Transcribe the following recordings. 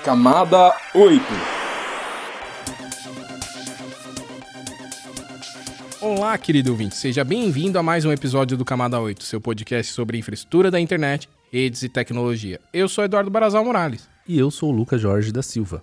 Camada 8. Olá, querido ouvinte, seja bem-vindo a mais um episódio do Camada 8, seu podcast sobre infraestrutura da internet, redes e tecnologia. Eu sou Eduardo Barazal Morales. E eu sou o Lucas Jorge da Silva.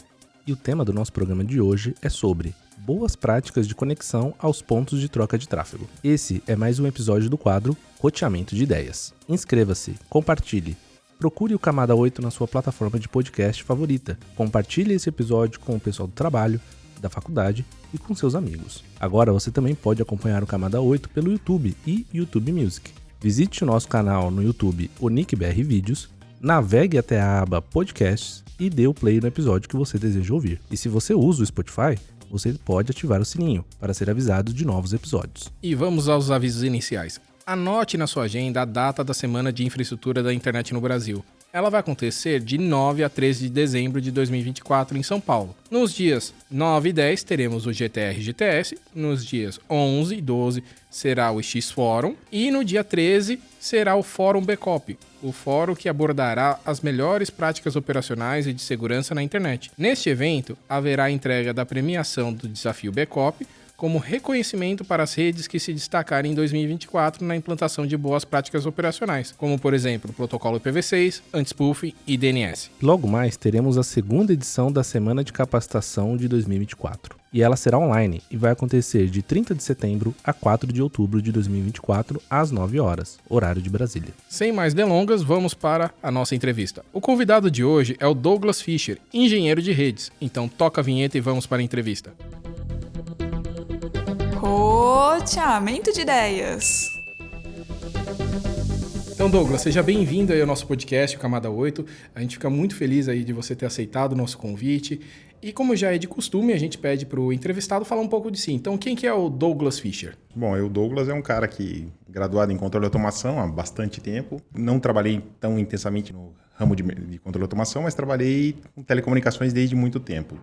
E o tema do nosso programa de hoje é sobre boas práticas de conexão aos pontos de troca de tráfego. Esse é mais um episódio do quadro Roteamento de Ideias. Inscreva-se, compartilhe. Procure o Camada 8 na sua plataforma de podcast favorita. Compartilhe esse episódio com o pessoal do trabalho, da faculdade e com seus amigos. Agora você também pode acompanhar o Camada 8 pelo YouTube e YouTube Music. Visite o nosso canal no YouTube, o NickBR Vídeos, navegue até a aba Podcasts e dê o play no episódio que você deseja ouvir. E se você usa o Spotify, você pode ativar o sininho para ser avisado de novos episódios. E vamos aos avisos iniciais. Anote na sua agenda a data da Semana de Infraestrutura da Internet no Brasil. Ela vai acontecer de 9 a 13 de dezembro de 2024 em São Paulo. Nos dias 9 e 10 teremos o GTR-GTS, nos dias 11 e 12 será o X-Fórum e no dia 13 será o Fórum Backup, o fórum que abordará as melhores práticas operacionais e de segurança na internet. Neste evento, haverá a entrega da premiação do Desafio Backup, como reconhecimento para as redes que se destacarem em 2024 na implantação de boas práticas operacionais, como por exemplo o protocolo IPv6, anti-spoofing e DNS. Logo mais teremos a segunda edição da Semana de Capacitação de 2024. E ela será online e vai acontecer de 30 de setembro a 4 de outubro de 2024, às 9 horas, horário de Brasília. Sem mais delongas, vamos para a nossa entrevista. O convidado de hoje é o Douglas Fischer, engenheiro de redes. Então toca a vinheta e vamos para a entrevista. Roteamento de ideias. Então, Douglas, seja bem-vindo aí ao nosso podcast, o Camada 8. A gente fica muito feliz aí de você ter aceitado o nosso convite. E como já é de costume, a gente pede para o entrevistado falar um pouco de si. Então, quem que é o Douglas Fischer? Bom, o Douglas é um cara que graduado em controle de automação há bastante tempo. Não trabalhei tão intensamente no ramo de controle de automação, mas trabalhei com telecomunicações desde muito tempo.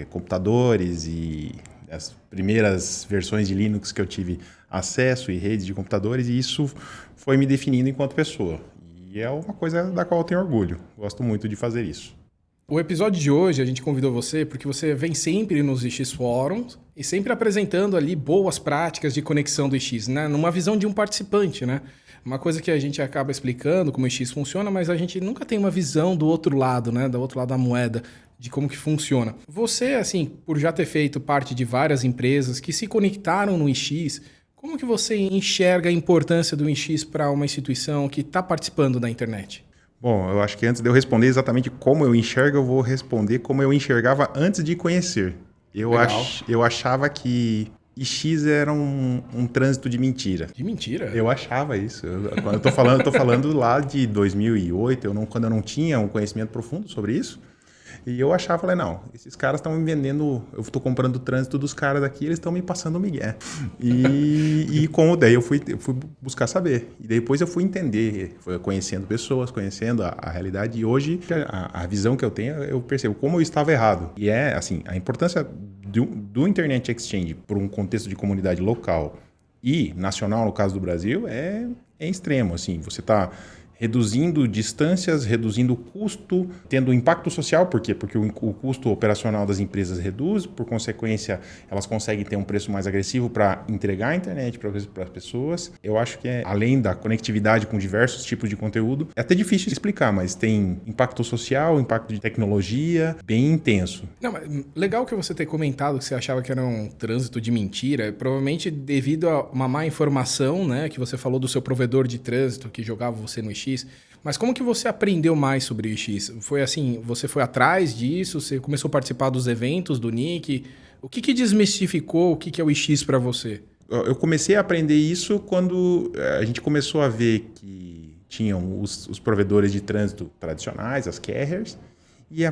Computadores e as primeiras versões de Linux que eu tive acesso e redes de computadores, e isso foi me definindo enquanto pessoa. E é uma coisa da qual eu tenho orgulho. Gosto muito de fazer isso. O episódio de hoje a gente convidou você porque você vem sempre nos X Fóruns e sempre apresentando ali boas práticas de conexão do X, né? Numa visão de um participante, né? Uma coisa que a gente acaba explicando como o X funciona, mas a gente nunca tem uma visão do outro lado, né? Do outro lado da moeda, de como que funciona. Você, assim, por já ter feito parte de várias empresas que se conectaram no X, como que você enxerga a importância do X para uma instituição que está participando da internet? Bom, eu acho que antes de eu responder exatamente como eu enxergo, eu vou responder como eu enxergava antes de conhecer. Eu achava que X era um trânsito de mentira. De mentira? Eu achava isso. Eu tô falando lá de 2008, quando eu não tinha um conhecimento profundo sobre isso. E eu achava, falei, não, esses caras estão me vendendo, eu estou comprando o trânsito dos caras aqui, eles estão me passando migué. Daí eu fui buscar saber. E depois eu fui entender, fui conhecendo pessoas, conhecendo a realidade. E hoje, a visão que eu tenho, eu percebo como eu estava errado. E assim, a importância do Internet Exchange por um contexto de comunidade local e nacional, no caso do Brasil, é extremo. Assim, você está reduzindo distâncias, reduzindo custo, tendo impacto social, por quê? Porque o custo operacional das empresas reduz, por consequência, elas conseguem ter um preço mais agressivo para entregar a internet para as pessoas. Eu acho que além da conectividade com diversos tipos de conteúdo, é até difícil de explicar, mas tem impacto social, impacto de tecnologia, bem intenso. Não, mas legal que você ter comentado que você achava que era um trânsito de mentira, provavelmente devido a uma má informação, né, que você falou do seu provedor de trânsito que jogava você no X. Mas como que você aprendeu mais sobre o X? Foi assim, você foi atrás disso? Você começou a participar dos eventos do NIC? O que desmistificou o que é o X para você? Eu comecei a aprender isso quando a gente começou a ver que tinham os provedores de trânsito tradicionais, as carriers, e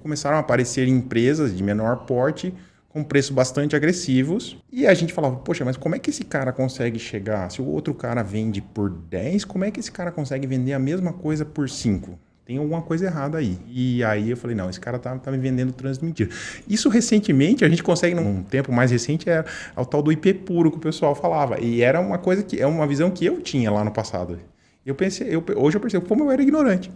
começaram a aparecer empresas de menor porte com preços bastante agressivos. E a gente falava, poxa, mas como é que esse cara consegue chegar? Se o outro cara vende por 10, como é que esse cara consegue vender a mesma coisa por 5? Tem alguma coisa errada aí. E aí eu falei, não, esse cara tá me vendendo trânsito mentira. Isso recentemente, a gente consegue, num tempo mais recente, é o tal do IP puro que o pessoal falava. E era uma coisa que é uma visão que eu tinha lá no passado. Hoje eu percebo como eu era ignorante.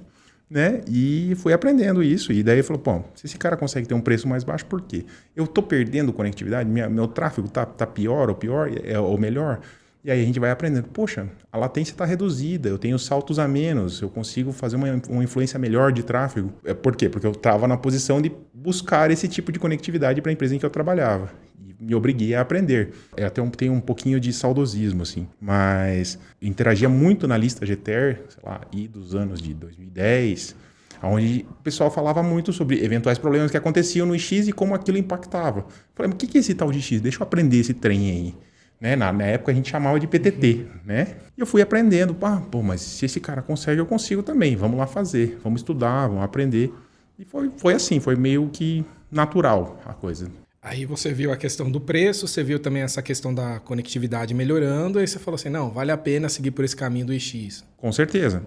né? E fui aprendendo isso. E daí falou, pô, se esse cara consegue ter um preço mais baixo, por quê? Eu tô perdendo conectividade? Meu tráfego tá pior ou melhor? E aí a gente vai aprendendo, poxa, a latência está reduzida, eu tenho saltos a menos, eu consigo fazer uma influência melhor de tráfego. Por quê? Porque eu estava na posição de buscar esse tipo de conectividade para a empresa em que eu trabalhava. E me obriguei a aprender. Eu até tenho um pouquinho de saudosismo, assim, mas interagia muito na lista GTR, sei lá, dos anos de 2010, onde o pessoal falava muito sobre eventuais problemas que aconteciam no X e como aquilo impactava. Falei, mas o que é esse tal de X? Deixa eu aprender esse trem aí. Né? Na época a gente chamava de PTT, né? E eu fui aprendendo, mas se esse cara consegue, eu consigo também. Vamos lá fazer, vamos estudar, vamos aprender. E foi assim, foi meio que natural a coisa. Aí você viu a questão do preço, você viu também essa questão da conectividade melhorando, aí você falou assim, não, vale a pena seguir por esse caminho do IX. Com certeza.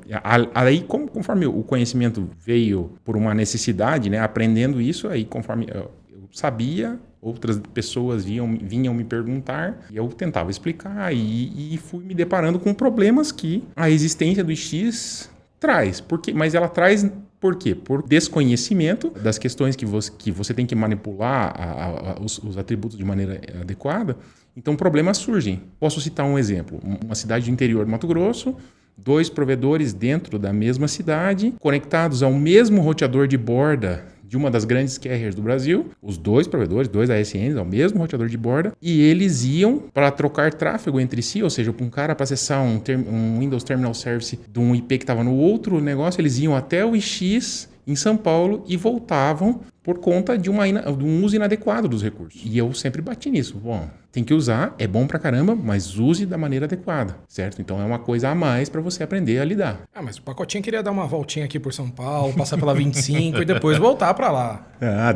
Aí, conforme o conhecimento veio por uma necessidade, né? Aprendendo isso, aí conforme eu sabia, outras pessoas vinham me perguntar e eu tentava explicar e fui me deparando com problemas que a existência do X traz. Mas ela traz por quê? Por desconhecimento das questões que você tem que manipular os atributos de maneira adequada. Então problemas surgem. Posso citar um exemplo. Uma cidade do interior do Mato Grosso, 2 provedores dentro da mesma cidade, conectados ao mesmo roteador de borda de uma das grandes carriers do Brasil, os 2 provedores, 2 ASNs, ao mesmo roteador de borda, e eles iam para trocar tráfego entre si, ou seja, para um cara para acessar um Windows Terminal Service de um IP que estava no outro negócio, eles iam até o IX em São Paulo e voltavam por conta de um uso inadequado dos recursos. E eu sempre bati nisso. Bom, tem que usar, é bom pra caramba, mas use da maneira adequada, certo? Então é uma coisa a mais para você aprender a lidar. Mas o pacotinho queria dar uma voltinha aqui por São Paulo, passar pela 25 e depois voltar para lá.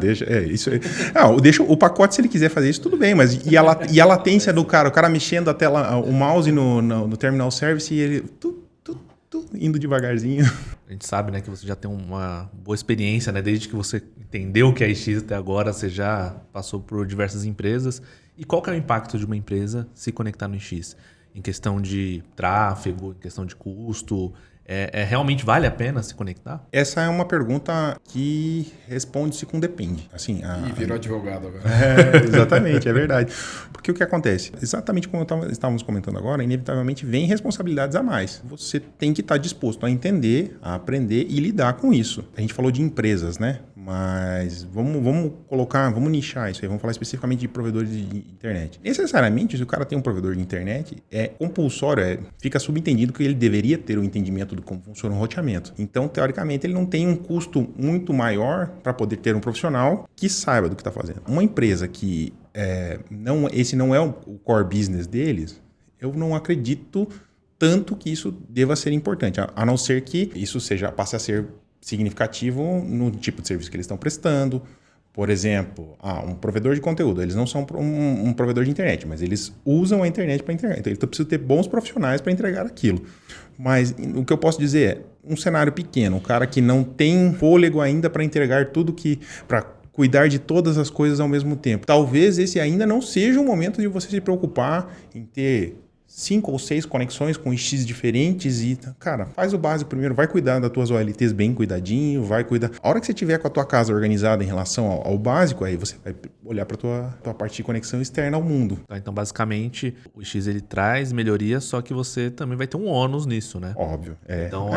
Deixa, isso aí. Deixa o pacote, se ele quiser fazer isso, tudo bem, mas e a latência do cara? O cara mexendo a tela, o mouse no Terminal Service e ele indo devagarzinho. A gente sabe, né, que você já tem uma boa experiência, né? Desde que você entendeu o que é IX até agora, você já passou por diversas empresas. E qual que é o impacto de uma empresa se conectar no IX? Em questão de tráfego, em questão de custo, realmente vale a pena se conectar? Essa é uma pergunta que responde-se com depende. Assim, virou advogado agora. Exatamente, é verdade. Porque o que acontece? Exatamente como estávamos comentando agora, inevitavelmente vem responsabilidades a mais. Você tem que estar disposto a entender, a aprender e lidar com isso. A gente falou de empresas, né? Mas vamos nichar isso aí, vamos falar especificamente de provedores de internet. Necessariamente, se o cara tem um provedor de internet, é compulsório, fica subentendido que ele deveria ter o entendimento de como funciona o roteamento. Então, teoricamente, ele não tem um custo muito maior para poder ter um profissional que saiba do que está fazendo. Uma empresa que esse não é o core business deles, eu não acredito tanto que isso deva ser importante, a não ser que isso passe a ser significativo no tipo de serviço que eles estão prestando. Por exemplo, um provedor de conteúdo. Eles não são um provedor de internet, mas eles usam a internet para entregar. Então, eles precisam ter bons profissionais para entregar aquilo. Mas o que eu posso dizer é, um cenário pequeno, um cara que não tem fôlego ainda para entregar tudo para cuidar de todas as coisas ao mesmo tempo. Talvez esse ainda não seja o momento de você se preocupar em ter 5 ou 6 conexões com X diferentes e, cara, faz o básico primeiro, vai cuidar das tuas OLTs bem cuidadinho, vai cuidar. A hora que você tiver com a tua casa organizada em relação ao básico, aí você vai olhar para tua parte de conexão externa ao mundo. Então, basicamente, o X ele traz melhoria, só que você também vai ter um ônus nisso, né? Óbvio. Então,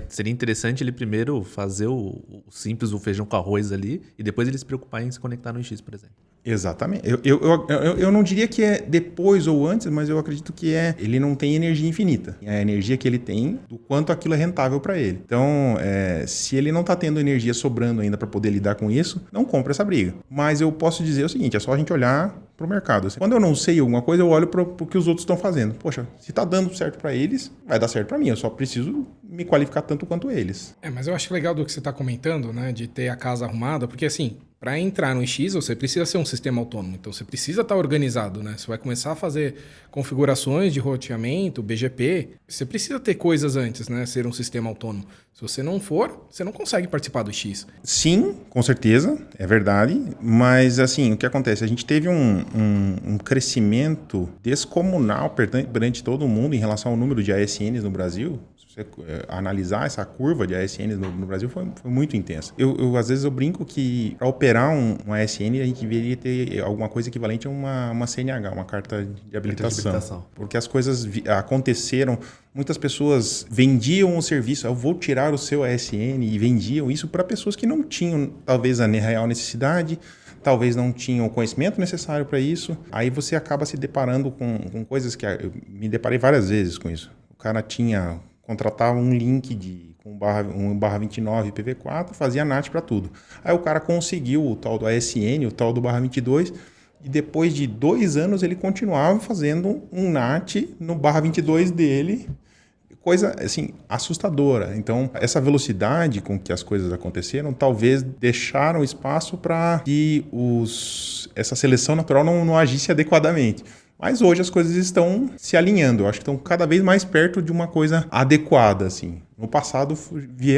seria interessante ele primeiro fazer o simples, o feijão com arroz ali, e depois ele se preocupar em se conectar no X, por exemplo. Exatamente. Eu não diria que é depois ou antes, mas eu acredito que ele não tem energia infinita. É a energia que ele tem, do quanto aquilo é rentável para ele. Então, se ele não está tendo energia sobrando ainda para poder lidar com isso, não compra essa briga. Mas eu posso dizer o seguinte, é só a gente olhar para o mercado. Quando eu não sei alguma coisa, eu olho para o que os outros estão fazendo. Poxa, se está dando certo para eles, vai dar certo para mim. Eu só preciso me qualificar tanto quanto eles. Mas eu acho legal do que você está comentando, né? De ter a casa arrumada, porque assim, para entrar no X, você precisa ser um sistema autônomo. Então, você precisa estar organizado, né? Você vai começar a fazer configurações de roteamento, BGP. Você precisa ter coisas antes, né? Ser um sistema autônomo. Se você não for, você não consegue participar do X. Sim, com certeza, é verdade. Mas, assim, o que acontece? A gente teve um crescimento descomunal perante todo mundo em relação ao número de ASNs no Brasil. Se analisar essa curva de ASN no Brasil foi muito intensa. Às vezes eu brinco que para operar um ASN a gente deveria ter alguma coisa equivalente a uma CNH, uma carta de habilitação. Porque as coisas aconteceram, muitas pessoas vendiam o serviço, eu vou tirar o seu ASN, e vendiam isso para pessoas que não tinham talvez a real necessidade, talvez não tinham o conhecimento necessário para isso. Aí você acaba se deparando com coisas que eu me deparei várias vezes com isso. O cara contratava um link com 1/29 IPv4, fazia NAT para tudo. Aí o cara conseguiu o tal do ASN, o tal do /22, e depois de 2 anos ele continuava fazendo um NAT no /22 dele. Coisa, assim, assustadora. Então, essa velocidade com que as coisas aconteceram, talvez deixaram espaço para que essa seleção natural não agisse adequadamente. Mas hoje as coisas estão se alinhando. Eu acho que estão cada vez mais perto de uma coisa adequada, assim. No passado,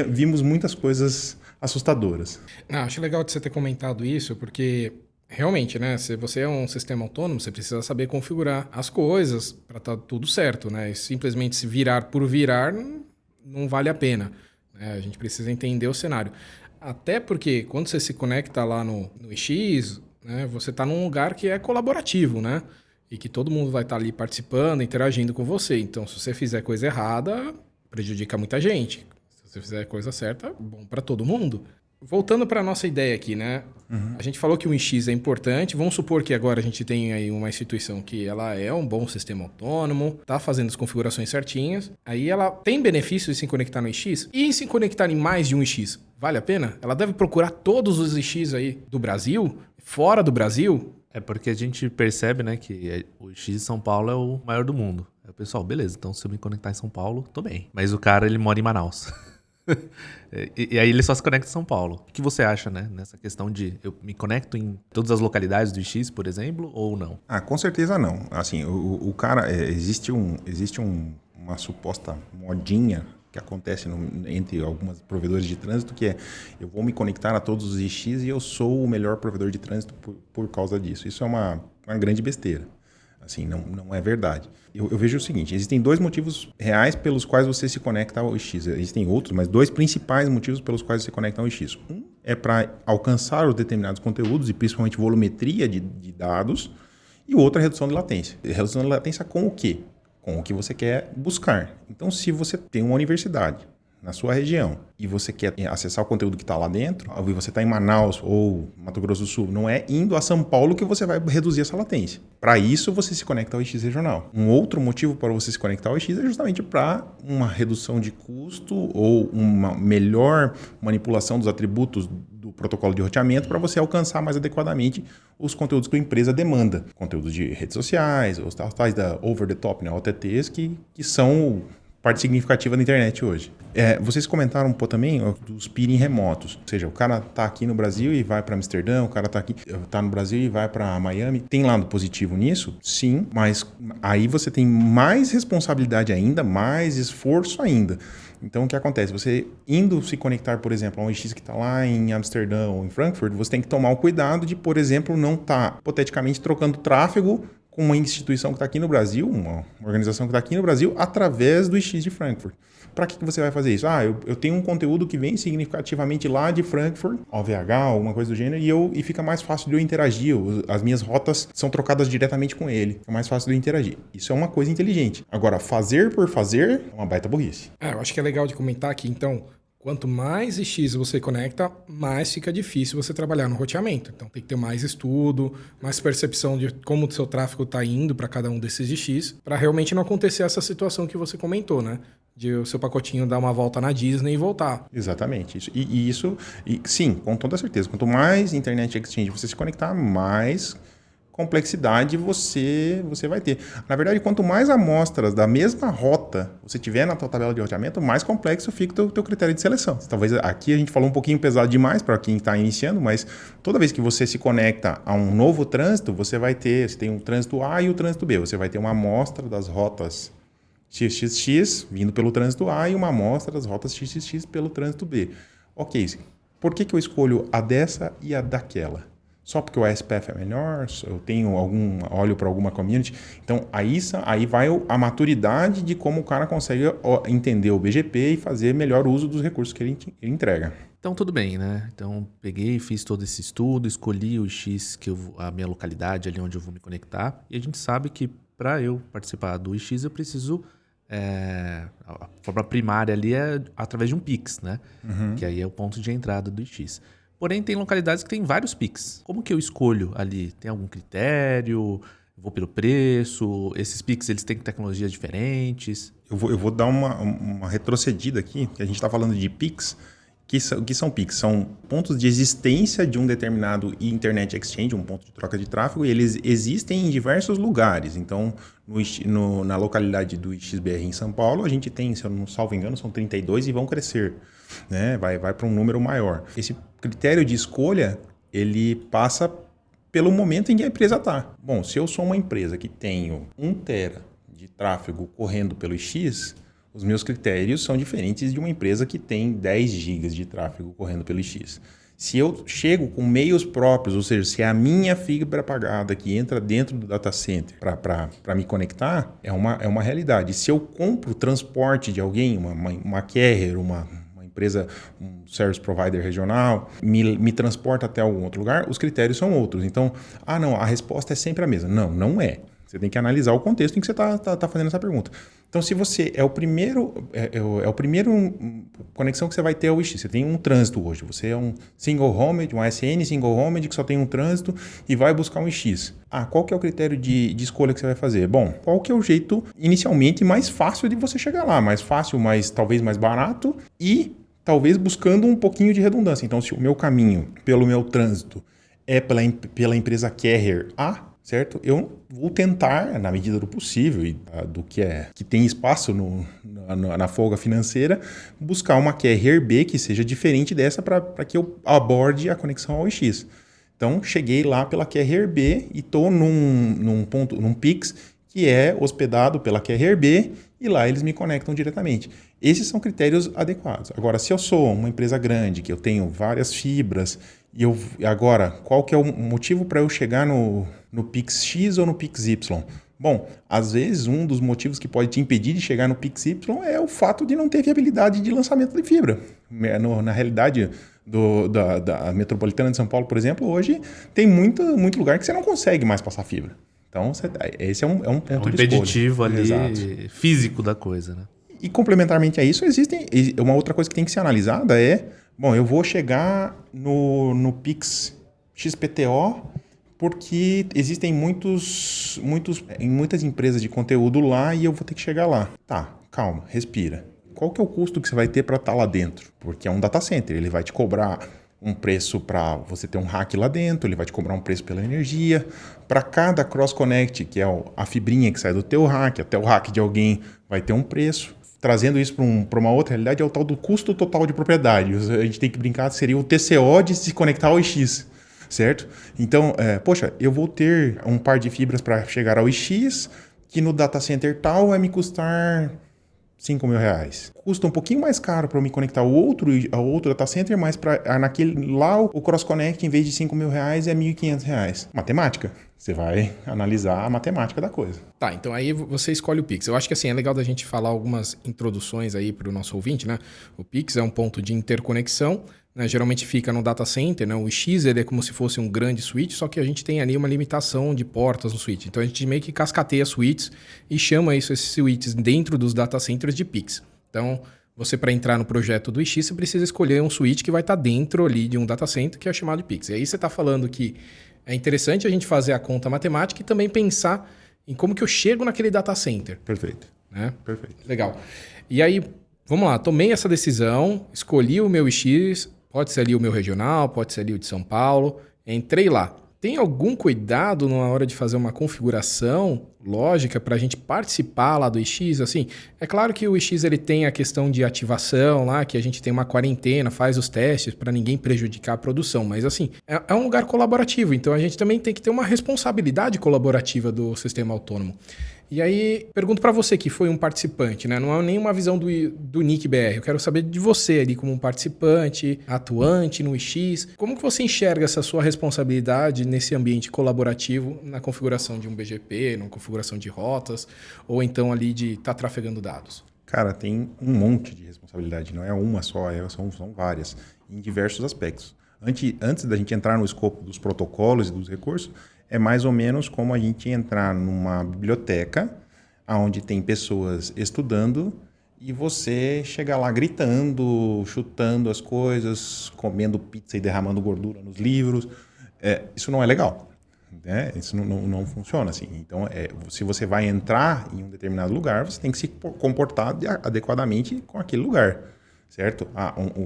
vimos muitas coisas assustadoras. Acho legal de você ter comentado isso, porque... Realmente, né? Se você é um sistema autônomo, você precisa saber configurar as coisas para estar tudo certo, né? E simplesmente se virar por virar não vale a pena, né? A gente precisa entender o cenário. Até porque quando você se conecta lá no IX, né, você está num lugar que é colaborativo, né? E que todo mundo vai estar ali participando, interagindo com você. Então, se você fizer coisa errada, prejudica muita gente. Se você fizer a coisa certa, bom para todo mundo. Voltando para a nossa ideia aqui, né? A gente falou que o IX é importante. Vamos supor que agora a gente tem aí uma instituição que ela é um bom sistema autônomo, tá fazendo as configurações certinhas. Aí ela tem benefício de se conectar no IX? E em se conectar em mais de um IX? Vale a pena? Ela deve procurar todos os IX aí do Brasil? Fora do Brasil? É porque a gente percebe, né, que o IX de São Paulo é o maior do mundo. Aí o pessoal, beleza, então se eu me conectar em São Paulo, tô bem. Mas o cara, ele mora em Manaus. E aí ele só se conecta em São Paulo. O que você acha, né, nessa questão de eu me conecto em todas as localidades do IX, por exemplo, ou não? Com certeza não. Assim, o cara, existe uma suposta modinha que acontece entre algumas provedores de trânsito, que é eu vou me conectar a todos os IX e eu sou o melhor provedor de trânsito por causa disso. Isso é uma grande besteira. Assim, não é verdade. Eu vejo o seguinte, existem 2 motivos reais pelos quais você se conecta ao IX. Existem outros, mas 2 principais motivos pelos quais você se conecta ao IX. Um é para alcançar os determinados conteúdos e principalmente volumetria de dados, e o outro é redução de latência. Redução de latência com o quê? Com o que você quer buscar. Então, se você tem uma universidade na sua região e você quer acessar o conteúdo que está lá dentro, e você está em Manaus ou Mato Grosso do Sul, não é indo a São Paulo que você vai reduzir essa latência. Para isso, você se conecta ao IX regional. Um outro motivo para você se conectar ao IX é justamente para uma redução de custo ou uma melhor manipulação dos atributos do protocolo de roteamento para você alcançar mais adequadamente os conteúdos que a empresa demanda. Conteúdos de redes sociais, os tais da over-the-top, né, OTTs, que são parte significativa da internet hoje. Vocês comentaram também dos peering remotos. Ou seja, o cara está aqui no Brasil e vai para Amsterdã, o cara está no Brasil e vai para Miami. Tem lado positivo nisso? Sim, mas aí você tem mais responsabilidade ainda, mais esforço ainda. Então, o que acontece? Você indo se conectar, por exemplo, a um IX que está lá em Amsterdã ou em Frankfurt, você tem que tomar o cuidado de, por exemplo, não estar, hipoteticamente, trocando tráfego com uma instituição que está aqui no Brasil, uma organização que está aqui no Brasil, através do IX de Frankfurt. Para que você vai fazer isso? Eu tenho um conteúdo que vem significativamente lá de Frankfurt, OVH, alguma coisa do gênero, e fica mais fácil de eu interagir. As minhas rotas são trocadas diretamente com ele. É mais fácil de eu interagir. Isso é uma coisa inteligente. Agora, fazer por fazer é uma baita burrice. Eu acho que é legal de comentar aqui, então, quanto mais IX você conecta, mais fica difícil você trabalhar no roteamento. Então tem que ter mais estudo, mais percepção de como o seu tráfego está indo para cada um desses IX, para realmente não acontecer essa situação que você comentou, né? De o seu pacotinho dar uma volta na Disney e voltar. Exatamente. Sim, com toda certeza. Quanto mais Internet Exchange você se conectar, mais complexidade você vai ter. Na verdade, quanto mais amostras da mesma rota você tiver na tua tabela de roteamento, mais complexo fica o teu critério de seleção. Talvez aqui a gente falou um pouquinho pesado demais para quem está iniciando, mas toda vez que você se conecta a um novo trânsito, você tem um trânsito A e o trânsito B. Você vai ter uma amostra das rotas XXX vindo pelo trânsito A e uma amostra das rotas XXX pelo trânsito B. Ok, por que eu escolho a dessa e a daquela? Só porque o SPF é melhor, eu tenho olho para alguma community. Então, aí vai a maturidade de como o cara consegue entender o BGP e fazer melhor uso dos recursos que ele entrega. Então, tudo bem, né? Então, peguei, fiz todo esse estudo, escolhi o X, a minha localidade ali onde eu vou me conectar. E a gente sabe que para eu participar do X, eu preciso... a forma primária ali é através de um Pix, né? Que aí é o ponto de entrada do X. Porém, tem localidades que tem vários Pix. Como que eu escolho ali? Tem algum critério? Vou pelo preço? Esses Pix, eles têm tecnologias diferentes? Eu vou dar uma retrocedida aqui, que a gente está falando de Pix. O que são Pix? São pontos de existência de um determinado Internet Exchange, um ponto de troca de tráfego, e eles existem em diversos lugares. Então, na localidade do XBR em São Paulo, a gente tem, se eu não salvo engano, são 32 e vão crescer, né? Vai para um número maior. Esse critério de escolha, ele passa pelo momento em que a empresa está. Bom, se eu sou uma empresa que tenho 1 tera de tráfego correndo pelo X, os meus critérios são diferentes de uma empresa que tem 10 gigas de tráfego correndo pelo X. Se eu chego com meios próprios, ou seja, se é a minha fibra pagada que entra dentro do data center para me conectar, é uma realidade. Se eu compro transporte de alguém, uma carrier, uma empresa, um service provider regional, me transporta até algum outro lugar, os critérios são outros. Então, não, a resposta é sempre a mesma. Não, não é. Você tem que analisar o contexto em que você está fazendo essa pergunta. Então, se você é o primeiro conexão que você vai ter ao X, você tem um trânsito hoje, você é um single homed, um ASN single homed que só tem um trânsito e vai buscar um X. Qual que é o critério de escolha que você vai fazer? Bom, qual que é o jeito inicialmente mais fácil de você chegar lá? Mais fácil, talvez mais barato e talvez buscando um pouquinho de redundância. Então, se o meu caminho pelo meu trânsito é pela empresa carrier A, certo? Eu vou tentar, na medida do possível e do que tem espaço na folga financeira, buscar uma carrier B que seja diferente dessa para que eu aborde a conexão ao X. Então, cheguei lá pela carrier B e estou num Pix que é hospedado pela carrier B e lá eles me conectam diretamente. Esses são critérios adequados. Agora, se eu sou uma empresa grande, que eu tenho várias fibras, agora, qual que é o motivo para eu chegar no Pix X ou no Pix Y? Bom, às vezes um dos motivos que pode te impedir de chegar no Pix Y é o fato de não ter viabilidade de lançamento de fibra. Na realidade da metropolitana de São Paulo, por exemplo, hoje tem muito lugar que você não consegue mais passar fibra. Então, esse é um ponto de impeditivo ali. Exato. Físico da coisa, né? E complementarmente a isso, uma outra coisa que tem que ser analisada bom, eu vou chegar no Pix XPTO porque existem muitas empresas de conteúdo lá e eu vou ter que chegar lá. Tá, calma, respira. Qual que é o custo que você vai ter para estar lá dentro? Porque é um data center, ele vai te cobrar um preço para você ter um rack lá dentro, ele vai te cobrar um preço pela energia. Para cada cross-connect, que é a fibrinha que sai do teu rack, até o rack de alguém vai ter um preço. Trazendo isso para uma outra realidade, é o tal do custo total de propriedade. A gente tem que brincar, seria o TCO de se conectar ao X, certo? Então, eu vou ter um par de fibras para chegar ao X, que no data center tal vai me custar R$5.000. Custa um pouquinho mais caro para eu me conectar ao outro data center, mas naquele lá o cross-connect, em vez de R$5.000, é R$1.500. Matemática. Você vai analisar a matemática da coisa. Tá, então aí você escolhe o Pix. Eu acho que assim, é legal da gente falar algumas introduções aí para o nosso ouvinte, né? O Pix é um ponto de interconexão, né? Geralmente fica no data center, né? O X ele é como se fosse um grande switch, só que a gente tem ali uma limitação de portas no switch. Então a gente meio que cascateia switches e chama esses switches dentro dos data centers de Pix. Então, você para entrar no projeto do X, você precisa escolher um switch que vai estar dentro ali de um data center que é chamado de Pix. E aí você está falando que é interessante a gente fazer a conta matemática e também pensar em como que eu chego naquele data center. Perfeito. Né? Perfeito. Legal. E aí, vamos lá, tomei essa decisão, escolhi o meu X, pode ser ali o meu regional, pode ser ali o de São Paulo, entrei lá. Tem algum cuidado na hora de fazer uma configuração lógica para a gente participar lá do X? Assim, é claro que o X ele tem a questão de ativação lá, que a gente tem uma quarentena, faz os testes para ninguém prejudicar a produção, mas assim, é um lugar colaborativo, então a gente também tem que ter uma responsabilidade colaborativa do sistema autônomo. E aí, pergunto para você que foi um participante, né? Não é nenhuma visão do Nick BR. Eu quero saber de você ali como um participante, atuante no IX. Como que você enxerga essa sua responsabilidade nesse ambiente colaborativo na configuração de um BGP, na configuração de rotas, ou então ali de estar trafegando dados? Cara, tem um monte de responsabilidade, não é uma só, são várias, em diversos aspectos. Antes da gente entrar no escopo dos protocolos e dos recursos, é mais ou menos como a gente entrar numa biblioteca onde tem pessoas estudando e você chegar lá gritando, chutando as coisas, comendo pizza e derramando gordura nos livros. Isso não é legal, né? Isso não funciona assim. Então, se você vai entrar em um determinado lugar, você tem que se comportar adequadamente com aquele lugar, certo?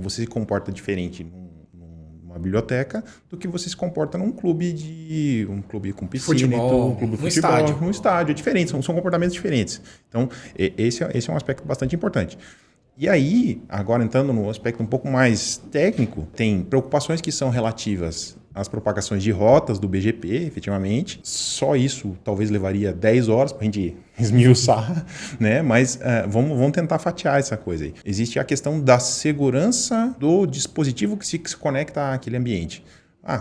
Você se comporta diferente numa biblioteca do que você se comporta num clube com piscina, futebol, um clube de um futebol, estádio. num estádio, é diferente, são comportamentos diferentes. Então, esse é um aspecto bastante importante. E aí, agora entrando no aspecto um pouco mais técnico, tem preocupações que são relativas às propagações de rotas do BGP, efetivamente. Só isso talvez levaria 10 horas para a gente esmiuçar, né? Mas vamos tentar fatiar essa coisa aí. Existe a questão da segurança do dispositivo que se conecta àquele ambiente.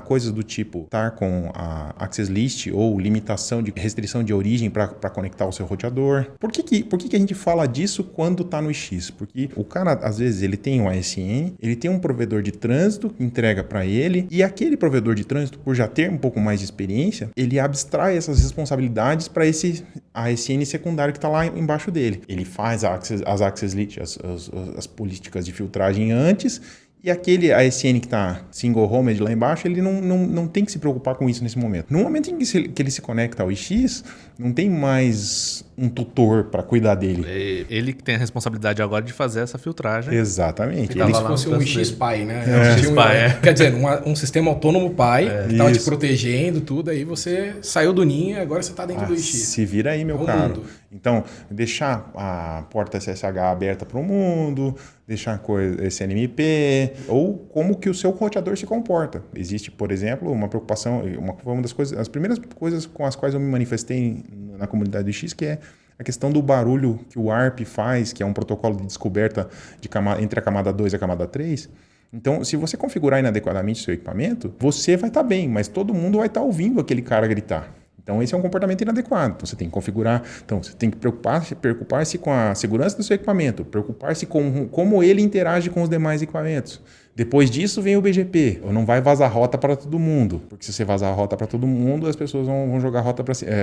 Coisas do tipo estar com a access list ou limitação de restrição de origem para conectar o seu roteador. Por que a gente fala disso quando está no IX? Porque o cara, às vezes, ele tem um ASN, ele tem um provedor de trânsito que entrega para ele, e aquele provedor de trânsito, por já ter um pouco mais de experiência, ele abstrai essas responsabilidades para esse ASN secundário que está lá embaixo dele. Ele faz as access list, as políticas de filtragem antes. E aquele ASN que está single homed lá embaixo, ele não tem que se preocupar com isso nesse momento. No momento em que ele se conecta ao IX, não tem mais um tutor para cuidar dele. Ele que tem a responsabilidade agora de fazer essa filtragem. Exatamente. Como se fosse um XPy, né? Quer dizer, um sistema autônomo pai que estava te protegendo, tudo, aí você saiu do ninho e agora você está dentro do IX. Se vira aí, meu caro. Então, deixar a porta SSH aberta para o mundo, deixar coisa SNMP, ou como que o seu roteador se comporta. Existe, por exemplo, uma preocupação, uma das coisas, as primeiras coisas com as quais eu me manifestei na comunidade do X, que é a questão do barulho que o ARP faz, que é um protocolo de descoberta entre a camada 2 e a camada 3. Então, se você configurar inadequadamente o seu equipamento, você vai estar bem, mas todo mundo vai estar ouvindo aquele cara gritar. Então, esse é um comportamento inadequado. Então, você tem que configurar. Então, você tem que preocupar-se com a segurança do seu equipamento, preocupar-se com como ele interage com os demais equipamentos. Depois disso, vem o BGP. Não vai vazar rota para todo mundo. Porque se você vazar a rota para todo mundo, as pessoas vão jogar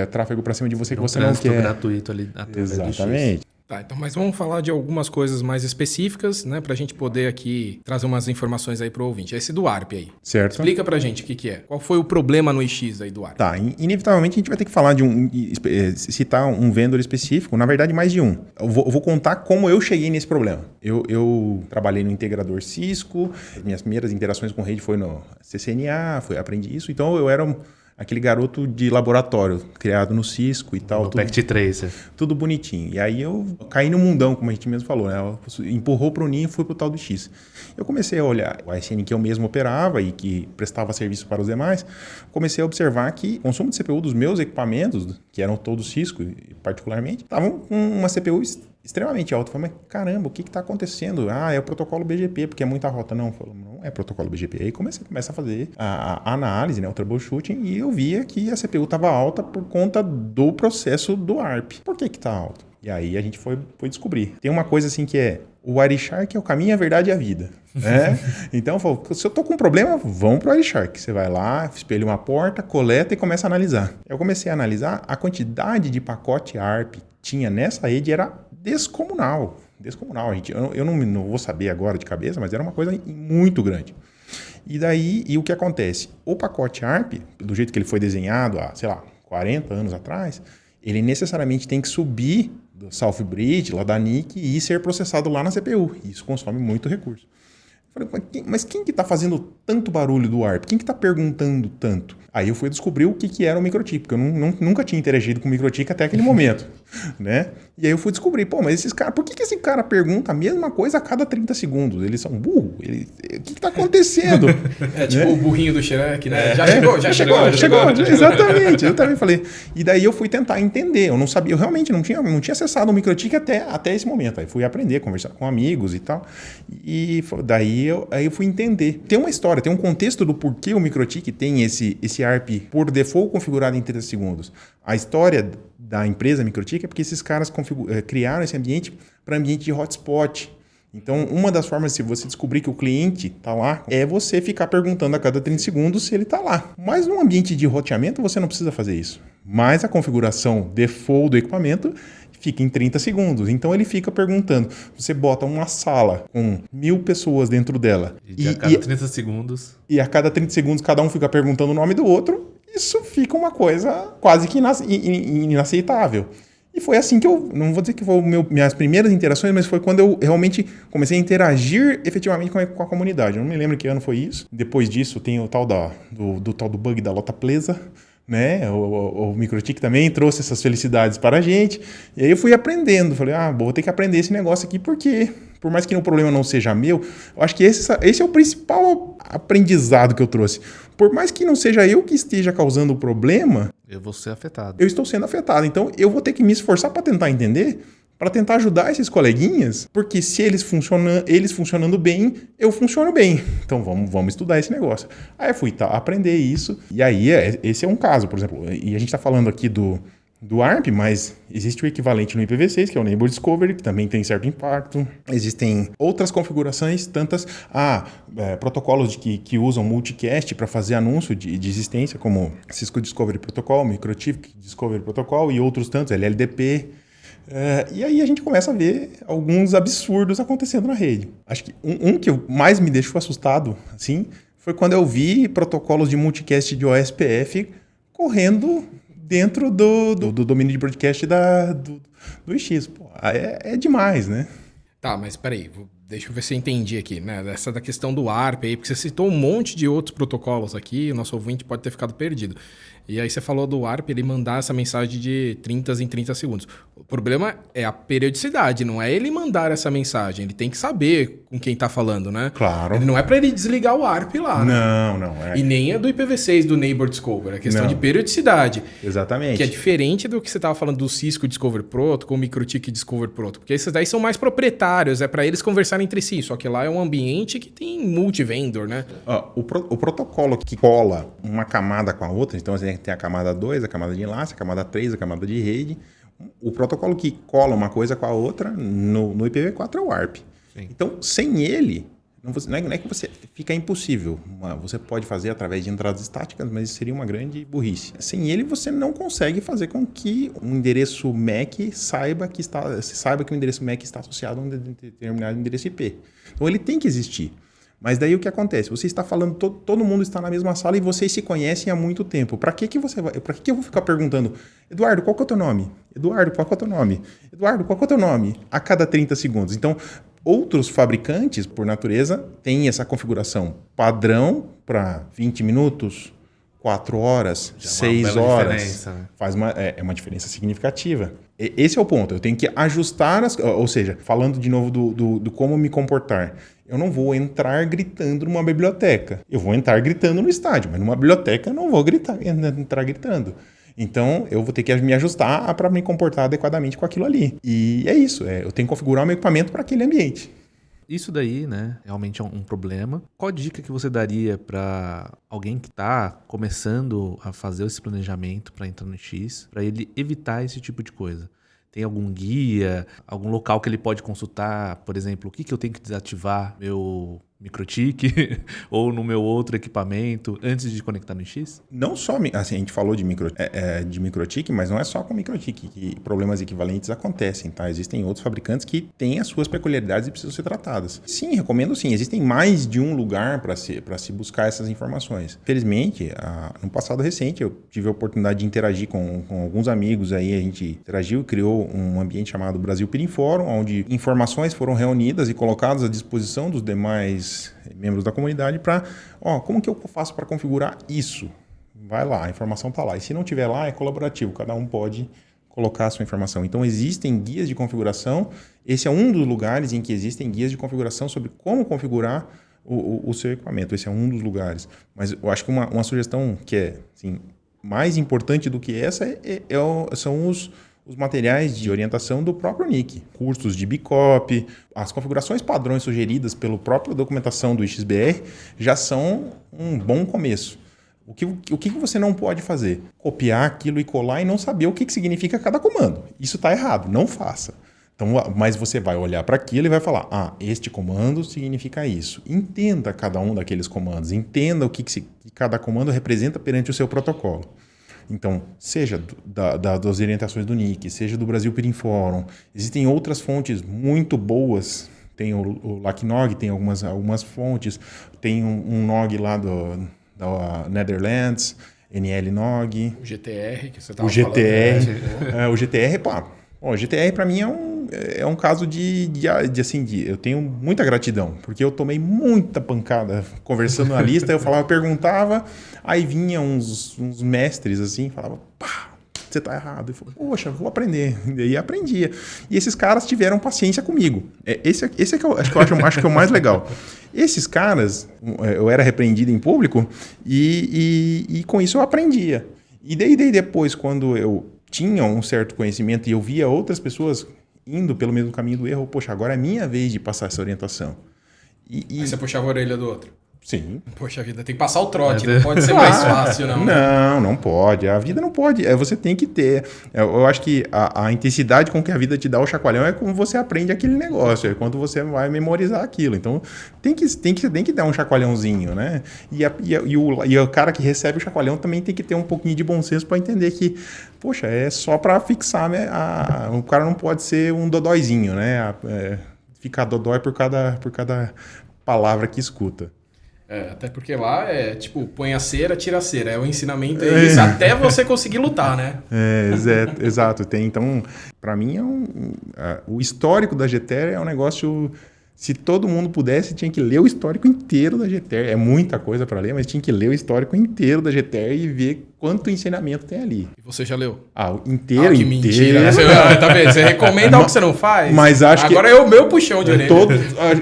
tráfego para cima de você que você não quer. Gratuito ali através do X. Exatamente. Tá, então, mas vamos falar de algumas coisas mais específicas, né, pra gente poder aqui trazer umas informações aí pro ouvinte. Esse do ARP aí. Certo. Explica pra gente o que é. Qual foi o problema no IX aí do ARP? Tá, inevitavelmente a gente vai ter que falar citar um vendor específico, na verdade mais de um. Eu vou contar como eu cheguei nesse problema. Eu trabalhei no integrador Cisco, minhas primeiras interações com rede foi no CCNA, aprendi isso, então eu era aquele garoto de laboratório, criado no Cisco e tal. No Packet Tracer. Tudo bonitinho. E aí eu caí no mundão, como a gente mesmo falou, né? Empurrou pro ninho e fui pro tal do X. Eu comecei a olhar o ASN que eu mesmo operava e que prestava serviço para os demais. Comecei a observar que o consumo de CPU dos meus equipamentos, que eram todos Cisco particularmente, estavam com uma CPU extremamente alta. Eu falei, mas caramba, o que está acontecendo? É o protocolo BGP, porque é muita rota. Não é protocolo BGP. Aí começa a fazer a análise, né, o troubleshooting, e eu via que a CPU estava alta por conta do processo do ARP. Por que está alto? E aí a gente foi descobrir. Tem uma coisa assim que é o Wireshark é o caminho, a verdade e a vida. Né? Então, eu falo, se eu tô com um problema, vamos pro Wireshark. Você vai lá, espelha uma porta, coleta e começa a analisar. Eu comecei a analisar a quantidade de pacote ARP tinha nessa rede era descomunal. Eu não vou saber agora de cabeça, mas era uma coisa muito grande. E o que acontece? O pacote ARP, do jeito que ele foi desenhado há, 40 anos atrás, ele necessariamente tem que subir do South Bridge, lá da NIC, e ser processado lá na CPU. Isso consome muito recurso. Eu falei, mas quem que está fazendo tanto barulho do ARP? Quem que está perguntando tanto? Aí eu fui descobrir o que era o microchip, porque eu nunca tinha interagido com o microchip até aquele momento. né? E aí eu fui descobrir, mas esses caras, por que esse cara pergunta a mesma coisa a cada 30 segundos? Eles são burros? O que tá acontecendo? É tipo né? o burrinho do Shrek, né? Já Chegou. Exatamente. Eu também falei. E daí eu fui tentar entender. Eu não sabia, eu realmente não tinha acessado o MikroTik até esse momento. Aí fui aprender, conversar com amigos e tal. E daí eu fui entender. Tem uma história, tem um contexto do porquê o MikroTik tem esse ARP por default configurado em 30 segundos. A história da empresa MikroTik é porque esses caras criaram esse ambiente para ambiente de hotspot. Então, uma das formas de você descobrir que o cliente está lá é você ficar perguntando a cada 30 segundos se ele está lá. Mas num ambiente de roteamento, você não precisa fazer isso. Mas a configuração default do equipamento fica em 30 segundos. Então, ele fica perguntando. Você bota uma sala com 1000 pessoas dentro dela. E a cada 30 segundos... E a cada 30 segundos, cada um fica perguntando o nome do outro. Isso fica uma coisa quase que inaceitável. E foi assim que eu, não vou dizer que foram minhas primeiras interações, mas foi quando eu realmente comecei a interagir efetivamente com a comunidade. Eu não me lembro que ano foi isso. Depois disso tem o tal do bug da Lota Presa, né? O MikroTik também trouxe essas felicidades para a gente. E aí eu fui aprendendo. Falei, vou ter que aprender esse negócio aqui porque, por mais que o problema não seja meu, eu acho que esse é o principal aprendizado que eu trouxe. Por mais que não seja eu que esteja causando o problema... Eu vou ser afetado. Eu estou sendo afetado. Então, eu vou ter que me esforçar para tentar entender, para tentar ajudar esses coleguinhas, porque se eles funcionando bem, eu funciono bem. Então, vamos estudar esse negócio. Aí eu fui aprender isso. E aí, esse é um caso, por exemplo. E a gente está falando aqui do ARP, mas existe o equivalente no IPv6, que é o Neighbor Discovery, que também tem certo impacto. Existem outras configurações, tantas protocolos que usam multicast para fazer anúncio de existência, como Cisco Discovery Protocol, MikroTik Discovery Protocol e outros tantos, LLDP. E aí a gente começa a ver alguns absurdos acontecendo na rede. Acho que um que mais me deixou assustado assim, foi quando eu vi protocolos de multicast de OSPF correndo dentro do domínio de broadcast do IX. Pô, é demais, né? Tá, mas peraí, deixa eu ver se eu entendi aqui, né? Essa da questão do ARP aí, porque você citou um monte de outros protocolos aqui, o nosso ouvinte pode ter ficado perdido. E aí você falou do ARP, ele mandar essa mensagem de 30 em 30 segundos. O problema é a periodicidade, não é ele mandar essa mensagem. Ele tem que saber com quem tá falando, né? Claro. Ele não é para ele desligar o ARP lá, né? Não. E nem é do IPv6, do Neighbor Discovery. É questão de periodicidade. Exatamente. Que é diferente do que você tava falando do Cisco Discovery Protocol, o MikroTik Discovery Protocol. Porque esses daí são mais proprietários, é para eles conversarem entre si. Só que lá é um ambiente que tem multivendor, né? O protocolo que cola uma camada com a outra, então você tem a camada 2, a camada de enlace, a camada 3, a camada de rede. O protocolo que cola uma coisa com a outra no IPv4 é o ARP. Sim. Então, sem ele, não é que você fica impossível. Você pode fazer através de entradas estáticas, mas isso seria uma grande burrice. Sem ele, você não consegue fazer com que um endereço MAC saiba que o endereço MAC está associado a um determinado endereço IP. Então, ele tem que existir. Mas daí o que acontece? Você está falando, todo mundo está na mesma sala e vocês se conhecem há muito tempo. Para que eu vou ficar perguntando, Eduardo, qual que é o teu nome? Eduardo, qual que é o teu nome? Eduardo, qual que é o teu nome? A cada 30 segundos. Então, outros fabricantes, por natureza, têm essa configuração padrão para 20 minutos, 4 horas, 6 horas. Né? Faz uma diferença significativa. Esse é o ponto. Eu tenho que ajustar, ou seja, falando de novo do como me comportar. Eu não vou entrar gritando numa biblioteca. Eu vou entrar gritando no estádio, mas numa biblioteca eu não vou entrar gritando. Então, eu vou ter que me ajustar para me comportar adequadamente com aquilo ali. E é isso. Eu tenho que configurar o meu equipamento para aquele ambiente. Isso daí, né, realmente é um problema. Qual dica que você daria para alguém que está começando a fazer esse planejamento para entrar no X, para ele evitar esse tipo de coisa? Tem algum guia, algum local que ele pode consultar? Por exemplo, o que eu tenho que desativar meu MikroTik ou no meu outro equipamento antes de conectar no X? Não só, assim, a gente falou de MikroTik, mas não é só com MikroTik que problemas equivalentes acontecem, tá? Existem outros fabricantes que têm as suas peculiaridades e precisam ser tratadas. Sim, recomendo sim. Existem mais de um lugar para se buscar essas informações. Felizmente, no passado recente, eu tive a oportunidade de interagir com alguns amigos aí, a gente interagiu, criou um ambiente chamado Brasil Peering Forum, onde informações foram reunidas e colocadas à disposição dos demais membros da comunidade para, como que eu faço para configurar isso? Vai lá, a informação está lá. E se não tiver lá, é colaborativo, cada um pode colocar a sua informação. Então, existem guias de configuração. Esse é um dos lugares em que existem guias de configuração sobre como configurar o seu equipamento. Esse é um dos lugares. Mas eu acho que uma sugestão que é assim, mais importante do que essa são os materiais de orientação do próprio NIC. Cursos de BICOP, as configurações padrões sugeridas pela própria documentação do IXBR já são um bom começo. O que você não pode fazer? Copiar aquilo e colar e não saber o que significa cada comando. Isso está errado, não faça. Então, mas você vai olhar para aquilo e vai falar, este comando significa isso. Entenda cada um daqueles comandos, entenda o que cada comando representa perante o seu protocolo. Então, seja das orientações do NIC, seja do Brasil Peer Forum, existem outras fontes muito boas. Tem o LACNOG, tem algumas fontes, tem um NOG lá da Netherlands, NLNOG. O GTR, que você estava falando. O GTR, o GTR para mim é um caso eu tenho muita gratidão, porque eu tomei muita pancada conversando na lista, eu perguntava, aí vinha uns mestres assim, falavam, você tá errado. Eu falei, poxa, vou aprender. E aí aprendia. E esses caras tiveram paciência comigo. Esse é que eu acho que é o mais legal. Esses caras, eu era repreendido em público e com isso eu aprendia. E daí depois, quando eu tinha um certo conhecimento e eu via outras pessoas indo pelo mesmo caminho do erro, poxa, agora é minha vez de passar essa orientação. Aí você puxava a orelha do outro. Sim. Poxa vida, tem que passar o trote, não pode ser mais fácil, não. Não pode. A vida não pode. Você tem que ter. Eu acho que a intensidade com que a vida te dá o chacoalhão é como você aprende aquele negócio, é quando você vai memorizar aquilo. Então, tem que dar um chacoalhãozinho, né? E o cara que recebe o chacoalhão também tem que ter um pouquinho de bom senso para entender que, poxa, é só para fixar, né? O cara não pode ser um dodóizinho, né? Ficar dodói por cada palavra que escuta. Até porque lá é tipo, põe a cera, tira a cera. O ensinamento é isso, até você conseguir lutar, né? Exato. Então, para mim, o histórico da GTR é um negócio... Se todo mundo pudesse, tinha que ler o histórico inteiro da GTR. É muita coisa para ler, mas tinha que ler o histórico inteiro da GTR e ver quanto ensinamento tem ali. E você já leu? Inteiro, que inteiro. Mentira. Tá vendo? Você recomenda algo que você não faz? Mas acho Agora é o meu puxão de orelha.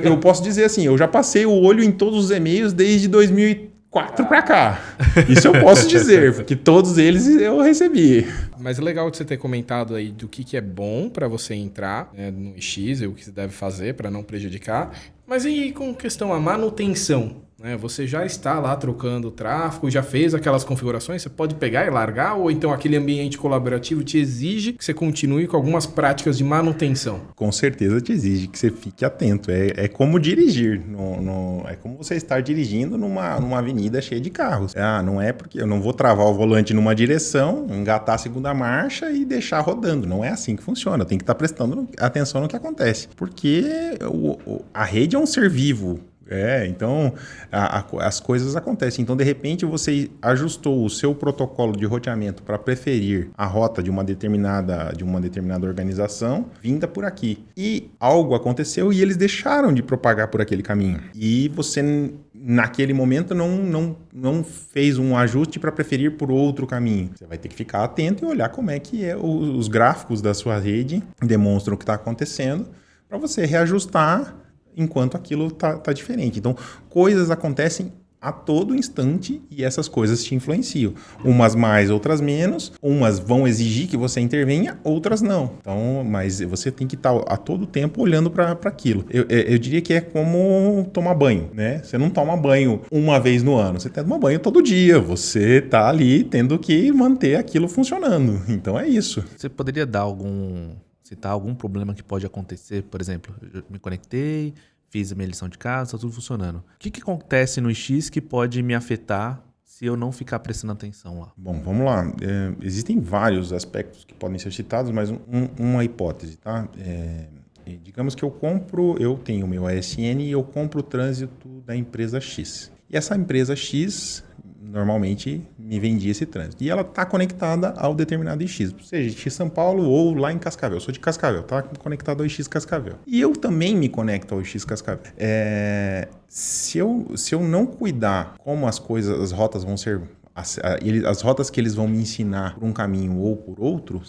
Eu posso dizer assim, eu já passei o olho em todos os e-mails desde 2004 para cá. Isso eu posso dizer, porque todos eles eu recebi. Mas é legal você ter comentado aí do que é bom para você entrar, né, no X, e o que você deve fazer para não prejudicar. Mas e com questão a manutenção? Né? Você já está lá trocando o tráfego, já fez aquelas configurações, você pode pegar e largar, ou então aquele ambiente colaborativo te exige que você continue com algumas práticas de manutenção? Com certeza te exige que você fique atento. É como dirigir. É como você estar dirigindo numa avenida cheia de carros. Não é porque eu não vou travar o volante numa direção, engatar a segunda marcha e deixar rodando. Não é assim que funciona. Tem que estar prestando atenção no que acontece. Porque a rede é um ser vivo. Então as coisas acontecem. Então, de repente, você ajustou o seu protocolo de roteamento para preferir a rota de uma determinada organização vinda por aqui. E algo aconteceu e eles deixaram de propagar por aquele caminho. E você, naquele momento, não fez um ajuste para preferir por outro caminho. Você vai ter que ficar atento e olhar como é que os gráficos da sua rede demonstram o que está acontecendo para você reajustar enquanto aquilo tá diferente. Então, coisas acontecem a todo instante e essas coisas te influenciam. Umas mais, outras menos. Umas vão exigir que você intervenha, outras não. Então, mas você tem que estar a todo tempo olhando para aquilo. Eu diria que é como tomar banho, né? Você não toma banho uma vez no ano, você toma banho todo dia. Você tá ali tendo que manter aquilo funcionando. Então, é isso. Você poderia citar algum problema que pode acontecer? Por exemplo, eu me conectei, fiz a minha lição de casa, está tudo funcionando. O que acontece no X que pode me afetar se eu não ficar prestando atenção lá? Bom, vamos lá. Existem vários aspectos que podem ser citados, mas uma hipótese, tá? Digamos que eu tenho o meu ASN e eu compro o trânsito da empresa X. E essa empresa X normalmente me vendia esse trânsito. E ela está conectada ao determinado X, seja X São Paulo ou lá em Cascavel. Eu sou de Cascavel, está conectado ao X Cascavel. E eu também me conecto ao X Se eu não cuidar como as rotas vão ser as rotas que eles vão me ensinar por um caminho ou por outro,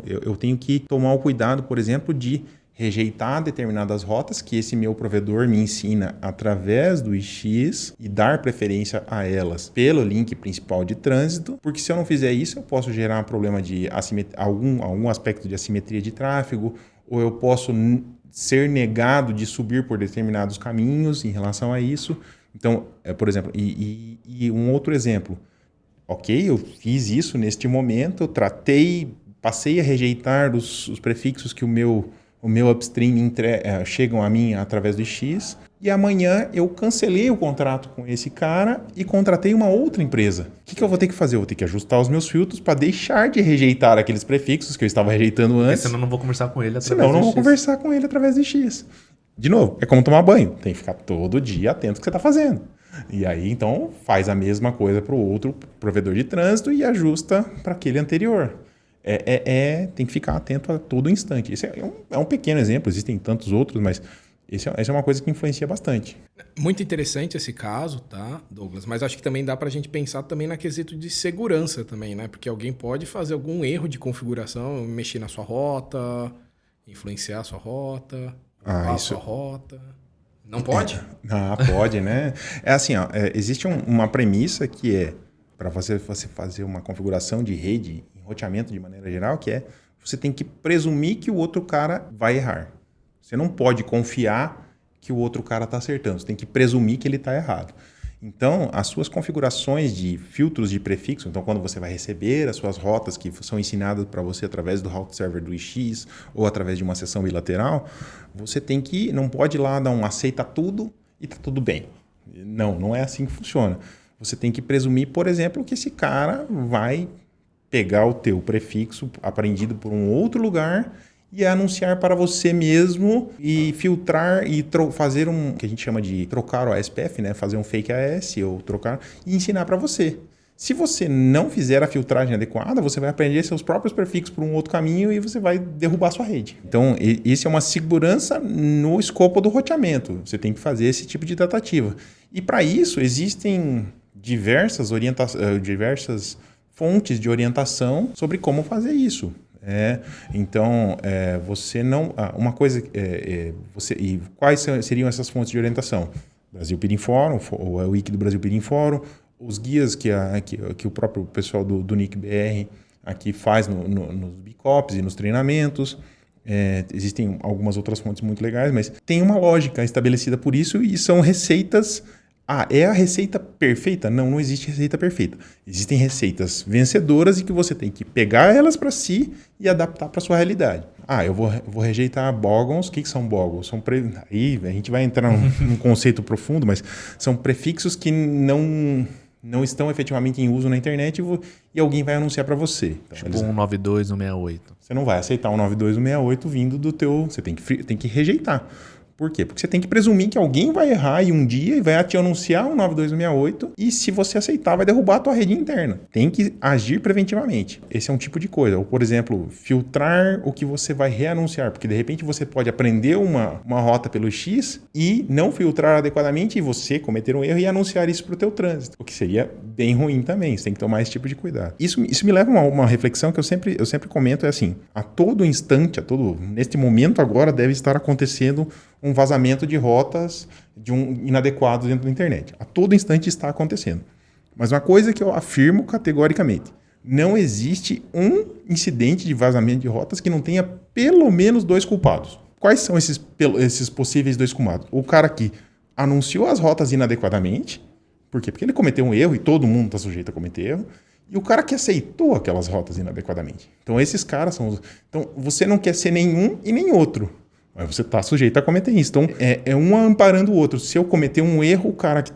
eu tenho que tomar o cuidado, por exemplo, de rejeitar determinadas rotas que esse meu provedor me ensina através do IX e dar preferência a elas pelo link principal de trânsito, porque se eu não fizer isso, eu posso gerar um problema de algum aspecto de assimetria de tráfego, ou eu posso ser negado de subir por determinados caminhos em relação a isso. Então, por exemplo, e um outro exemplo, ok, eu fiz isso neste momento, eu passei a rejeitar os prefixos que o meu upstream chegam a mim através do X, e amanhã eu cancelei o contrato com esse cara e contratei uma outra empresa. O que eu vou ter que fazer? Eu vou ter que ajustar os meus filtros para deixar de rejeitar aqueles prefixos que eu estava rejeitando antes. Senão eu não vou conversar com ele através do X. Senão eu não vou conversar com ele através do X. De novo, é como tomar banho. Tem que ficar todo dia atento ao que você está fazendo. E aí, então, faz a mesma coisa para o outro provedor de trânsito e ajusta para aquele anterior. Tem que ficar atento a todo instante. Esse é um pequeno exemplo, existem tantos outros, mas essa é uma coisa que influencia bastante. Muito interessante esse caso, tá, Douglas? Mas acho que também dá para a gente pensar também na quesito de segurança também, né? Porque alguém pode fazer algum erro de configuração, mexer na sua rota, influenciar a sua rota, a sua rota. Não pode? Pode, né? É assim, existe uma premissa que é, para você fazer uma configuração de rede, em roteamento de maneira geral, que é, você tem que presumir que o outro cara vai errar. Você não pode confiar que o outro cara está acertando. Você tem que presumir que ele está errado. Então, as suas configurações de filtros de prefixo, então quando você vai receber as suas rotas que são ensinadas para você através do route server do IX ou através de uma sessão bilateral, você não pode ir lá dar um aceita tudo e está tudo bem. Não é assim que funciona. Você tem que presumir, por exemplo, que esse cara vai pegar o teu prefixo aprendido por um outro lugar e anunciar para você mesmo e filtrar e fazer que a gente chama de trocar o ASPF, né? Fazer um fake AS ou trocar e ensinar para você. Se você não fizer a filtragem adequada, você vai aprender seus próprios prefixos por um outro caminho e você vai derrubar sua rede. Então, isso é uma segurança no escopo do roteamento. Você tem que fazer esse tipo de tratativa. E para isso, existem diversas fontes de orientação sobre como fazer isso. Então, você não... Uma coisa... e quais seriam essas fontes de orientação? Brasil Peering Forum, o wiki do Brasil Peering Forum, os guias que o próprio pessoal do NIC-BR aqui faz nos BICOPs e nos treinamentos. Existem algumas outras fontes muito legais, mas tem uma lógica estabelecida por isso e são receitas... é a receita perfeita? Não existe receita perfeita. Existem receitas vencedoras e que você tem que pegar elas para si e adaptar para sua realidade. Eu vou rejeitar boggles. O que são boggles? Aí a gente vai entrar num conceito profundo, mas são prefixos que não estão efetivamente em uso na internet e alguém vai anunciar para você. Então, tipo 192, 168. Você não vai aceitar 192, 168 vindo do teu... Você tem que rejeitar. Por quê? Porque você tem que presumir que alguém vai errar um dia e vai te anunciar um 9268 e se você aceitar, vai derrubar a tua rede interna. Tem que agir preventivamente. Esse é um tipo de coisa. Ou, por exemplo, filtrar o que você vai reanunciar, porque de repente você pode aprender uma rota pelo X e não filtrar adequadamente e você cometer um erro e anunciar isso para o teu trânsito, o que seria bem ruim também. Você tem que tomar esse tipo de cuidado. Isso me leva a uma reflexão que eu sempre comento, é assim, a todo instante, neste momento agora deve estar acontecendo um vazamento de rotas inadequados dentro da internet. A todo instante está acontecendo. Mas uma coisa que eu afirmo categoricamente, não existe um incidente de vazamento de rotas que não tenha pelo menos 2 culpados. Quais são esses possíveis 2 culpados? O cara que anunciou as rotas inadequadamente, por quê? Porque ele cometeu um erro e todo mundo está sujeito a cometer erro, e o cara que aceitou aquelas rotas inadequadamente. Então esses caras são Então você não quer ser nenhum e nem outro. Mas você está sujeito a cometer isso. Então, é um amparando o outro. Se eu cometer um erro, o cara que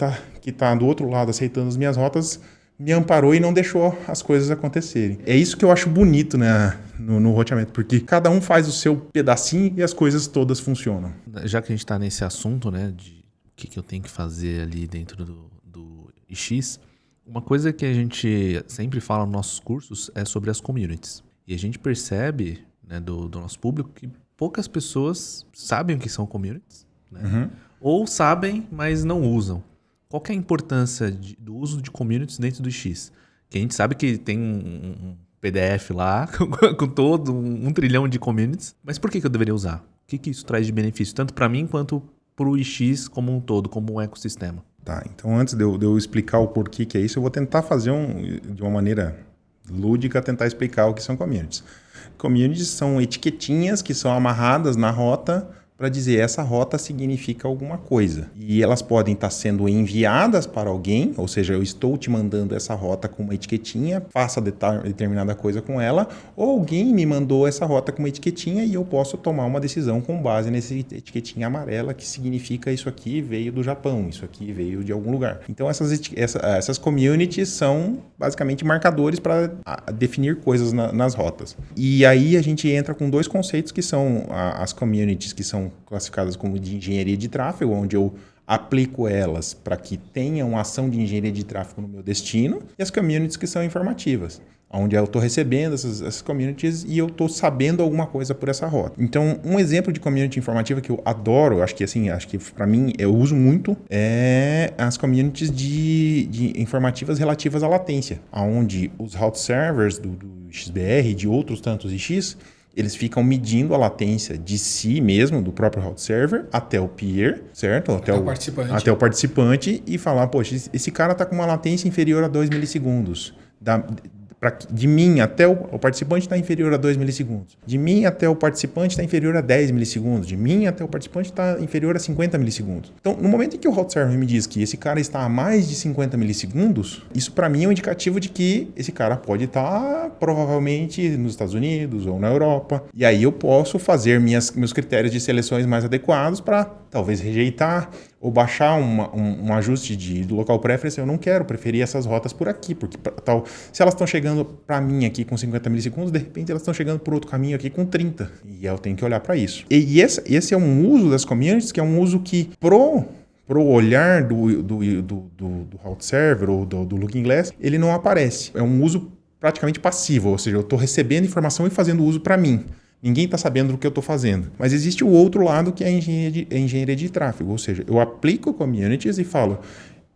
tá do outro lado aceitando as minhas rotas me amparou e não deixou as coisas acontecerem. É isso que eu acho bonito, né, no roteamento, porque cada um faz o seu pedacinho e as coisas todas funcionam. Já que a gente está nesse assunto, né, de o que eu tenho que fazer ali dentro do IX, uma coisa que a gente sempre fala nos nossos cursos é sobre as communities. E a gente percebe, né, do nosso público que poucas pessoas sabem o que são communities, né? Uhum. Ou sabem, mas não usam. Qual que é a importância do uso de communities dentro do X? Que a gente sabe que tem um PDF lá com todo 1 trilhão de communities. Mas por que eu deveria usar? O que isso traz de benefício, tanto para mim quanto para o IX como um todo, como um ecossistema? Tá, então antes de eu explicar o porquê que é isso, eu vou tentar fazer de uma maneira lúdica, tentar explicar o que são communities. Communities são etiquetinhas que são amarradas na rota para dizer essa rota significa alguma coisa. E elas podem estar sendo enviadas para alguém, ou seja, eu estou te mandando essa rota com uma etiquetinha, faça determinada coisa com ela, ou alguém me mandou essa rota com uma etiquetinha e eu posso tomar uma decisão com base nessa etiquetinha amarela que significa isso aqui veio do Japão, isso aqui veio de algum lugar. Então essas communities são basicamente marcadores para definir coisas nas rotas. E aí a gente entra com 2 conceitos que são as communities que são classificadas como de engenharia de tráfego, onde eu aplico elas para que tenham uma ação de engenharia de tráfego no meu destino, e as communities que são informativas, onde eu estou recebendo essas communities e eu estou sabendo alguma coisa por essa rota. Então, um exemplo de community informativa que eu adoro, acho que para mim eu uso muito, é as communities de informativas relativas à latência, onde os route servers do XBR e de outros tantos IX, eles ficam medindo a latência de si mesmo, do próprio route server, até o peer, certo? Até o participante e falar, poxa, esse cara está com uma latência inferior a 2 milissegundos. De mim até o participante está inferior a 2 milissegundos. De mim até o participante está inferior a 10 milissegundos. De mim até o participante está inferior a 50 milissegundos. Então, no momento em que o route server me diz que esse cara está a mais de 50 milissegundos, isso para mim é um indicativo de que esse cara pode estar provavelmente nos Estados Unidos ou na Europa. E aí eu posso fazer meus critérios de seleções mais adequados para talvez rejeitar ou baixar um ajuste de local preference. Eu não quero preferir essas rotas por aqui, porque se elas estão chegando para mim aqui com 50 milissegundos, de repente elas estão chegando por outro caminho aqui com 30. E eu tenho que olhar para isso. E esse é um uso das communities, que é um uso que pro olhar do route server ou do Looking Glass, ele não aparece. É um uso praticamente passivo, ou seja, eu estou recebendo informação e fazendo uso para mim. Ninguém está sabendo do que eu estou fazendo. Mas existe o outro lado, que é a engenharia de tráfego. Ou seja, eu aplico communities e falo,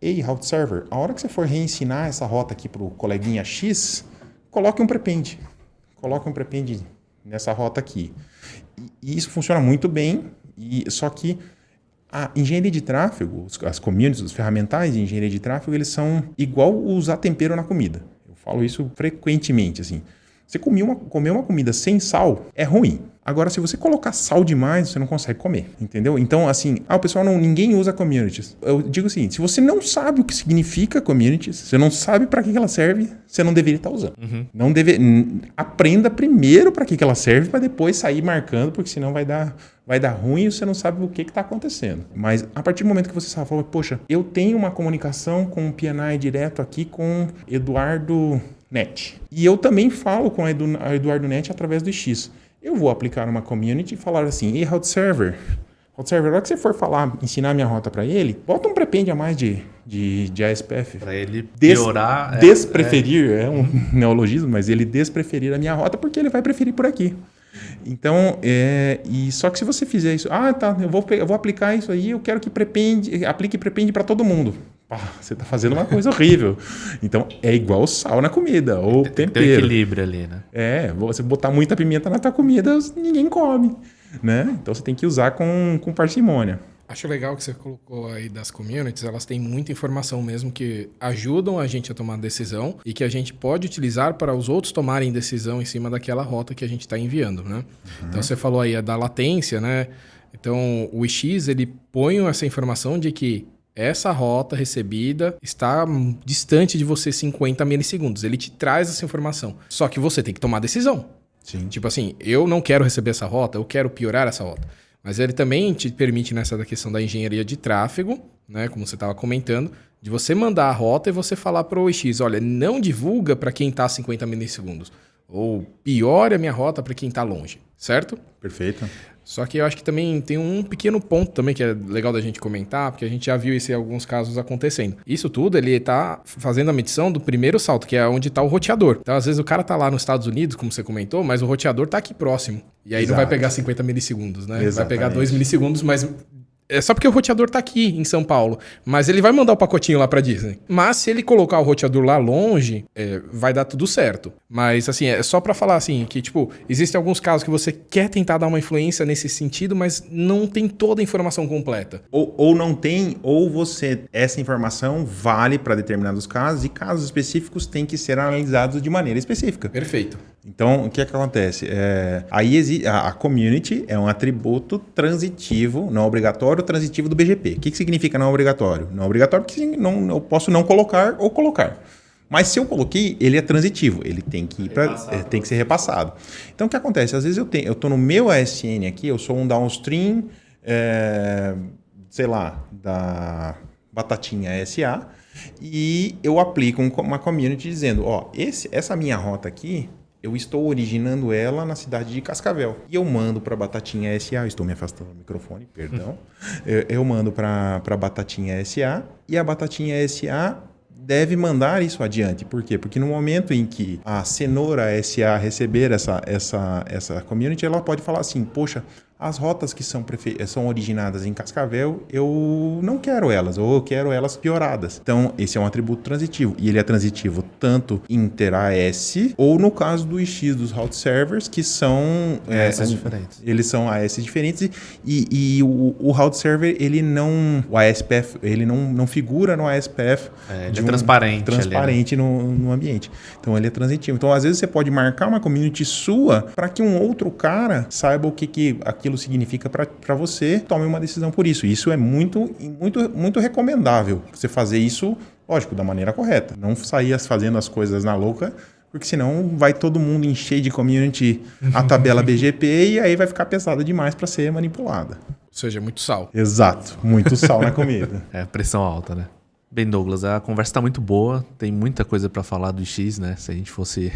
ei, route server, a hora que você for reensinar essa rota aqui para o coleguinha X, coloque um prepend. Coloque um prepend nessa rota aqui. E isso funciona muito bem, só que a engenharia de tráfego, as communities, os ferramentais de engenharia de tráfego, eles são igual usar tempero na comida. Eu falo isso frequentemente, assim. Você comer uma comida sem sal é ruim. Agora, se você colocar sal demais, você não consegue comer, entendeu? Então, assim, o pessoal ninguém usa communities. Eu digo o seguinte, se você não sabe o que significa communities, você não sabe para que ela serve, você não deveria estar usando. Aprenda primeiro para que ela serve, para depois sair marcando, porque senão vai dar ruim e você não sabe o que está acontecendo. Mas a partir do momento que você sabe, fala, poxa, eu tenho uma comunicação com o PNI direto aqui com Eduardo Net. E eu também falo com a Eduardo Net através do X. Eu vou aplicar uma community e falar assim, ei, route server, a hora que você for ensinar minha rota para ele, bota um prepend a mais de ASPF. Para ele piorar. Despreferir, é um neologismo, mas ele despreferir a minha rota porque ele vai preferir por aqui. Então, e só que se você fizer isso, eu vou aplicar isso aí, eu quero que aplique prepend para todo mundo. Você está fazendo uma coisa horrível. Então, é igual sal na comida, ou tempero. Tem equilíbrio ali, né? Você botar muita pimenta na tua comida, ninguém come, né? Então, você tem que usar com parcimônia. Acho legal que você colocou aí das communities, elas têm muita informação mesmo que ajudam a gente a tomar decisão e que a gente pode utilizar para os outros tomarem decisão em cima daquela rota que a gente está enviando, né? Então, você falou aí da latência, né? Então, o IX, ele põe essa informação de que essa rota recebida está distante de você 50 milissegundos. Ele te traz essa informação. Só que você tem que tomar decisão. Sim. Tipo assim, eu não quero receber essa rota, eu quero piorar essa rota. Mas ele também te permite nessa da questão da engenharia de tráfego, né, como você estava comentando, de você mandar a rota e você falar para o IX, olha, não divulga para quem está a 50 milissegundos. Ou piore a minha rota para quem está longe, certo? Perfeito. Só que eu acho que também tem um pequeno ponto também que é legal da gente comentar, porque a gente já viu isso em alguns casos acontecendo. Isso tudo, ele está fazendo a medição do primeiro salto, que é onde está o roteador. Então, às vezes, o cara está lá nos Estados Unidos, como você comentou, mas o roteador está aqui próximo. E aí não vai pegar 50 milissegundos, né? Exatamente. Vai pegar 2 milissegundos, mas É só porque o roteador tá aqui em São Paulo, mas ele vai mandar o pacotinho lá pra Disney. Mas se ele colocar o roteador lá longe, vai dar tudo certo. Mas assim, é só pra falar assim, que tipo, existem alguns casos que você quer tentar dar uma influência nesse sentido, mas não tem toda a informação completa. Ou não tem, ou essa informação vale para determinados casos e casos específicos têm que ser analisados de maneira específica. Perfeito. Então, o que é que acontece? Aí a community é um atributo transitivo, não obrigatório, transitivo do BGP. O que significa não obrigatório? Não obrigatório porque eu posso não colocar ou colocar. Mas se eu coloquei, ele é transitivo, ele tem que tem que ser repassado. Então, o que acontece? Às vezes eu estou no meu ASN aqui, eu sou um downstream, sei lá, da Batatinha SA, e eu aplico uma community dizendo, essa minha rota aqui, eu estou originando ela na cidade de Cascavel. E eu mando para Batatinha SA, eu estou me afastando do microfone, perdão. Eu mando para Batatinha SA e a Batatinha SA deve mandar isso adiante. Por quê? Porque no momento em que a Cenoura SA receber essa community, ela pode falar assim, poxa, as rotas que são originadas em Cascavel, eu não quero elas, ou eu quero elas pioradas. Então, esse é um atributo transitivo. E ele é transitivo tanto inter-AS, ou no caso do X dos route servers, que são AS diferentes. Eles são AS diferentes. E o route server, o ASPF, ele não figura no ASPF. Ele é transparente. Transparente ali, né? no ambiente. Então, ele é transitivo. Então, às vezes, você pode marcar uma community sua para que um outro cara saiba o que aquilo significa para você, tome uma decisão por isso. Isso é muito, muito, muito recomendável. Você fazer isso, lógico, da maneira correta. Não sair fazendo as coisas na louca, porque senão vai todo mundo encher de community a tabela BGP e aí vai ficar pesada demais para ser manipulada. Ou seja, muito sal. Exato. Muito sal na comida. Pressão alta, né? Bem, Douglas, a conversa tá muito boa, tem muita coisa para falar do X, né? Se a gente fosse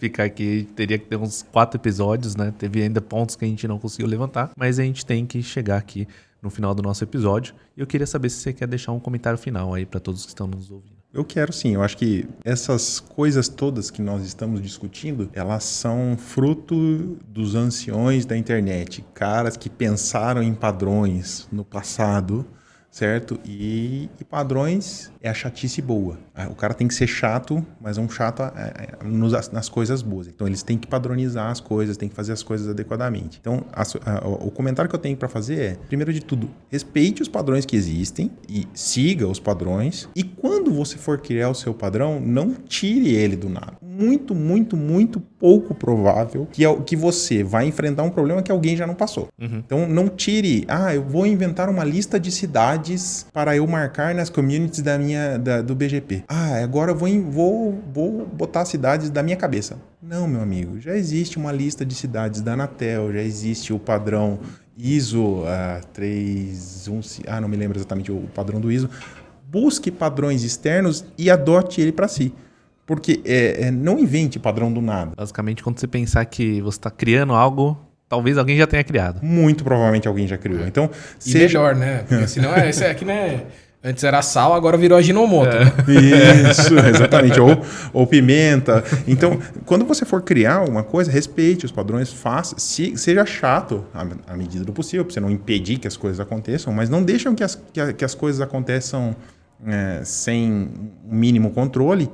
ficar aqui, teria que ter uns 4 episódios, né? Teve ainda pontos que a gente não conseguiu levantar, mas a gente tem que chegar aqui no final do nosso episódio. E eu queria saber se você quer deixar um comentário final aí para todos que estão nos ouvindo. Eu quero sim, eu acho que essas coisas todas que nós estamos discutindo, elas são fruto dos anciões da internet, caras que pensaram em padrões no passado, certo? E padrões é a chatice boa. O cara tem que ser chato, mas um chato nas coisas boas. Então, eles têm que padronizar as coisas, têm que fazer as coisas adequadamente. Então, o comentário que eu tenho para fazer é, primeiro de tudo, respeite os padrões que existem e siga os padrões. E quando você for criar o seu padrão, não tire ele do nada. Muito, muito, muito pouco provável que você vai enfrentar um problema que alguém já não passou. Uhum. Então, não tire, eu vou inventar uma lista de cidades para eu marcar nas communities do BGP. Agora eu vou botar cidades da minha cabeça. Não, meu amigo, já existe uma lista de cidades da Anatel, já existe o padrão ISO 315, não me lembro exatamente o padrão do ISO. Busque padrões externos e adote ele para si. Porque não invente padrão do nada. Basicamente, quando você pensar que você está criando algo, talvez alguém já tenha criado. Muito provavelmente alguém já criou. Então, melhor, né? Porque senão esse aqui, né? Antes era sal, agora virou Ajinomoto. Né? Isso, exatamente. Ou pimenta. Então, quando você for criar uma coisa, respeite os padrões, seja chato à medida do possível, para você não impedir que as coisas aconteçam, mas não deixem que as coisas aconteçam sem o mínimo controle.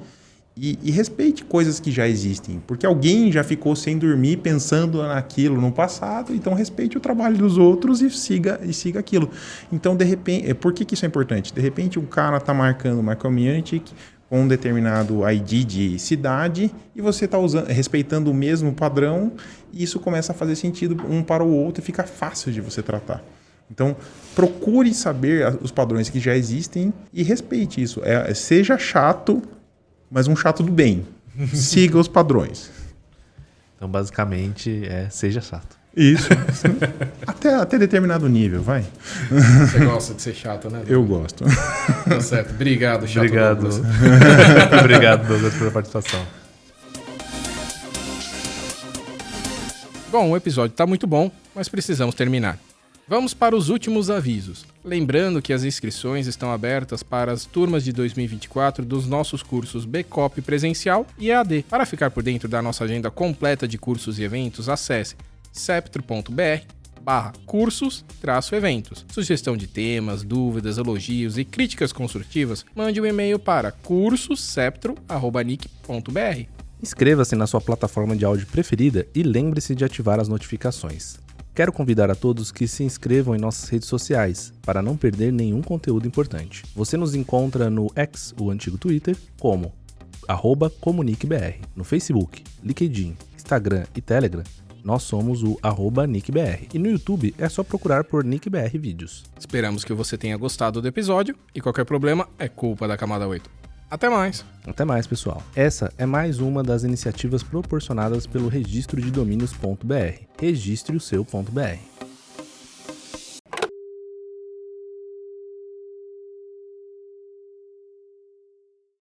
E respeite coisas que já existem, porque alguém já ficou sem dormir pensando naquilo no passado, então respeite o trabalho dos outros e siga aquilo. Então, de repente, por que isso é importante? De repente, um cara está marcando uma community com um determinado ID de cidade e você está respeitando o mesmo padrão e isso começa a fazer sentido um para o outro e fica fácil de você tratar. Então, procure saber os padrões que já existem e respeite isso. Seja chato, mas um chato do bem. Siga os padrões. Então, basicamente, seja chato. Isso. até determinado nível, vai. Você gosta de ser chato, né? Eu gosto. Tá certo. Obrigado, chato. Obrigado. Douglas. Obrigado, Douglas, pela participação. Bom, o episódio tá muito bom, mas precisamos terminar. Vamos para os últimos avisos. Lembrando que as inscrições estão abertas para as turmas de 2024 dos nossos cursos BCOP presencial e EAD. Para ficar por dentro da nossa agenda completa de cursos e eventos, acesse ceptro.br cursos-eventos. Sugestão de temas, dúvidas, elogios e críticas construtivas, mande um e-mail para cursosceptro@nic.br. Inscreva-se na sua plataforma de áudio preferida e lembre-se de ativar as notificações. Quero convidar a todos que se inscrevam em nossas redes sociais, para não perder nenhum conteúdo importante. Você nos encontra no X, o antigo Twitter, como @comuniquebr. No Facebook, LinkedIn, Instagram e Telegram, nós somos o @NickBR. E no YouTube é só procurar por NickBR Vídeos. Esperamos que você tenha gostado do episódio e qualquer problema é culpa da camada 8. Até mais! Até mais, pessoal. Essa é mais uma das iniciativas proporcionadas pelo Registro de Domínios.br. Registre o seu.br.